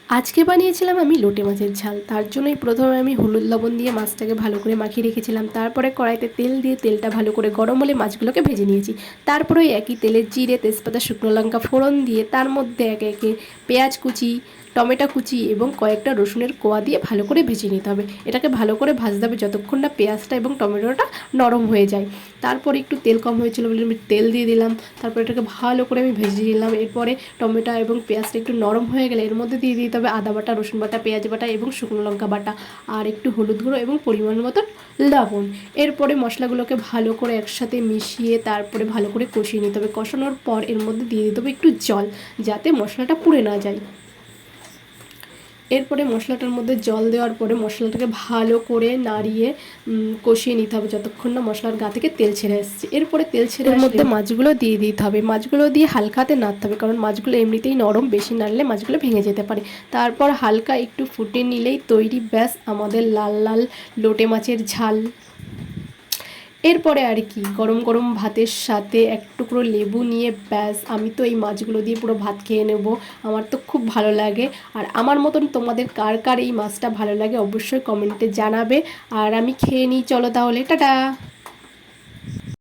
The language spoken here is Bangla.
আজকে বানিয়েছিলাম আমি লোটে মাছের ঝাল। তার জন্যই প্রথমে আমি হলুদ লবণ দিয়ে মাছটাকে ভালো করে মাখিয়ে রেখেছিলাম। তারপরে কড়াইতে তেল দিয়ে তেলটা ভালো করে গরম হলে মাছগুলোকে ভেজে নিয়েছি। তারপরে ওই একই তেলে জিরে, তেজপাতা, শুকনো লঙ্কা ফোড়ন দিয়ে তার মধ্যে একে একে পেঁয়াজ কুচি, টমেটো কুচি এবং কয়েকটা রসুনের কোয়া দিয়ে ভালো করে ভেজে নিতে হবে। এটাকে ভালো করে ভাজতে হবে যতক্ষণ না পেঁয়াজটা এবং টমেটোটা নরম হয়ে যায়। তারপরে একটু তেল কম হয়েছিল বলে আমি তেল দিয়ে দিলাম। তারপরে এটাকে ভালো করে আমি ভেজে নিলাম। এরপরে টমেটো এবং পেঁয়াজটা একটু নরম হয়ে গেলে এর মধ্যে দিয়ে দিতে হবে আদা বাটা, রসুন বাটা, পেঁয়াজ বাটা এবং শুকনো লঙ্কা বাটা, আর একটু হলুদ গুঁড়ো এবং পরিমাণ মতন লবণ। এরপরে মশলাগুলোকে ভালো করে একসাথে মিশিয়ে তারপরে ভালো করে কষিয়ে নিতে হবে। কষানোর পর এর মধ্যে দিয়ে দিতে হবে একটু জল, যাতে মশলাটা পুড়ে না যায়। এরপরে মশলাটার মধ্যে জল দেওয়ার পরে মশলাটাকে ভালো করে নাড়িয়ে কষিয়ে নিতে হবে যতক্ষণ না মশলার গা থেকে তেল ছেড়ে আসছে। এরপরে তেল ছেড়ে এর মধ্যে মাছগুলো দিয়ে দিতে হবে। মাছগুলো দিয়ে হালকা হাতে নাড়তে হবে, কারণ মাছগুলো এমনিতেই নরম, বেশি নাড়লে মাছগুলো ভেঙে যেতে পারে। তারপর হালকা একটু ফুটে নিলেই তৈরি ব্যাস আমাদের লাল লাল লোটে মাছের ঝাল। এরপরে আর কি, গরম গরম ভাতের সাথে এক টুকরো লেবু নিয়ে ব্যাস আমি তো এই মাছগুলো দিয়ে পুরো ভাত খেয়ে নেব। আমার তো খুব ভালো লাগে। আর আমার মতন তোমাদের কার কার এই মাছটা ভালো লাগে অবশ্যই কমেন্টে জানাবে। আর আমি খেয়ে নিই, চলো তাহলে, টাটা।